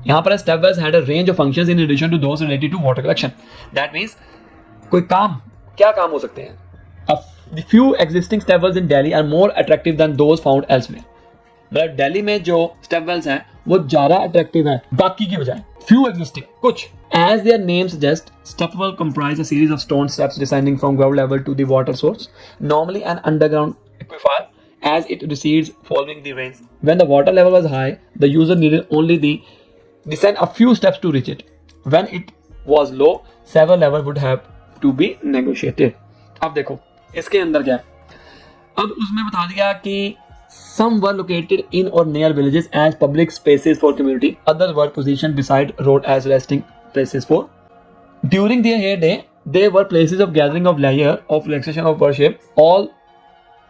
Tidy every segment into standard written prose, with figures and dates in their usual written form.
यहाँ पर step wells had a range of functions in addition to those related to water collection. That means कोई काम, क्या काम हो सकते हैं? The few existing step wells in Delhi are more attractive than those found elsewhere. मतलब दिल्ली में जो स्टेप वेल्स हैं वो ज्यादा अट्रैक्टिव है बाकी की बजाय। few existing, कुछ। As their name suggests, step well comprise a series of stone steps descending from ground level to the water source, normally an underground aquifer, as it recedes following the rains. When the water level was high, the user needed only descend a few steps to reach it. When it was low, several levels would have to be negotiated. अब देखो इसके अंदर क्या है। अब उसमें बता दिया कि some were located in or near villages as public spaces for community, others were positioned beside road as resting places for. During their heyday, they were places of gathering of leisure, of relaxation, of worship, all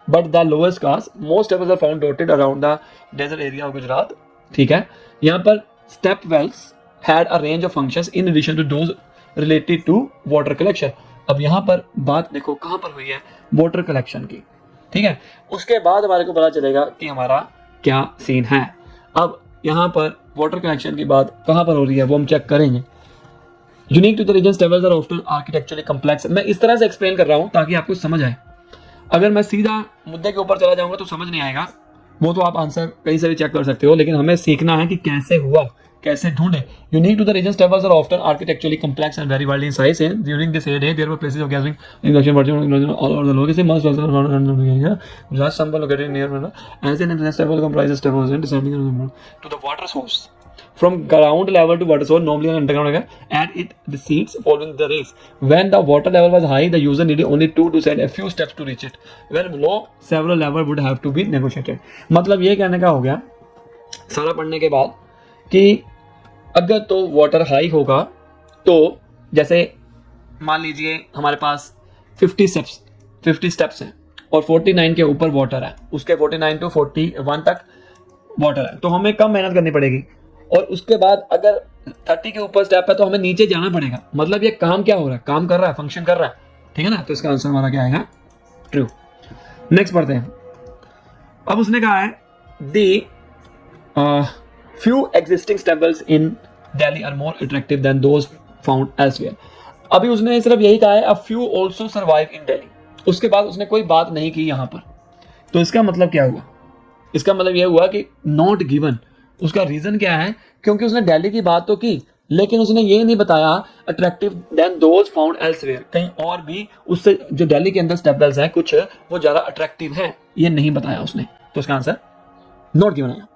but the lowest class. Most temples are found dotted around the desert area of Gujarat. ठीक है, यहाँ पर step wells had a range of functions in addition to those related to water collection. अब यहाँ पर बात देखो कहाँ पर हुई है, वाटर कलेक्शन की। ठीक है, उसके बाद हमारे को पता चलेगा कि हमारा क्या सीन है। अब यहाँ पर वाटर कलेक्शन की बात कहाँ पर हो रही है वो हम चेक करेंगे। Unique to the region tables are often architecturally complex. मैं इस तरह से एक्सप्लेन कर रहा हूँ ताकि आपको समझ आए। अगर मैं सीधा मुद्दे के ऊपर चला जाऊंगा तो समझ नहीं आएगा, वो तो आप आंसर कहीं से भी चेक कर सकते हो, लेकिन हमें सीखना है कि कैसे हुआ, कैसे ढूंढे। Unique to the region tables are often architecturally complex and very widely in size. During this day there were places of gathering induction version all over the location must also last some located near as an international table comprises tables and descending to the water source from ground level to water source, normally an underground area, and it recedes following the rains. When the water level was high, the user needed only to descend a few steps to reach it. When low, several levels would have to be negotiated. मतलब ये कहने का हो गया सारा पढ़ने के बाद कि अगर तो वाटर हाई होगा तो जैसे मान लीजिए हमारे पास 50 स्टेप्स हैं और 49 के ऊपर वाटर है, उसके 49 टू 41 तक वाटर है, तो हमें कम मेहनत करनी पड़ेगी। और उसके बाद अगर 30 के ऊपर स्टेप है तो हमें नीचे जाना पड़ेगा। मतलब ये काम क्या हो रहा है, काम कर रहा है, फंक्शन कर रहा है। ठीक है ना, तो इसका आंसर हमारा क्या आएगा, ट्रू। नेक्स्ट पढ़ते हैं। अब उसने कहा है the few existing step wells in Delhi are more attractive than those found elsewhere. अभी उसने सिर्फ यही कहा है a few also survive in Delhi, उसके बाद उसने कोई बात नहीं की यहाँ पर। तो इसका मतलब क्या हुआ, इसका मतलब यह हुआ कि नॉट गिवन। उसका रीजन क्या है, क्योंकि उसने दिल्ली की बात तो की लेकिन उसने ये नहीं बताया attractive than those found elsewhere, कहीं और भी उससे जो दिल्ली के अंदर स्टेप वेल्स हैं कुछ वो ज्यादा अट्रैक्टिव है, ये नहीं बताया उसने। तो इसका आंसर नॉट गिवन आया।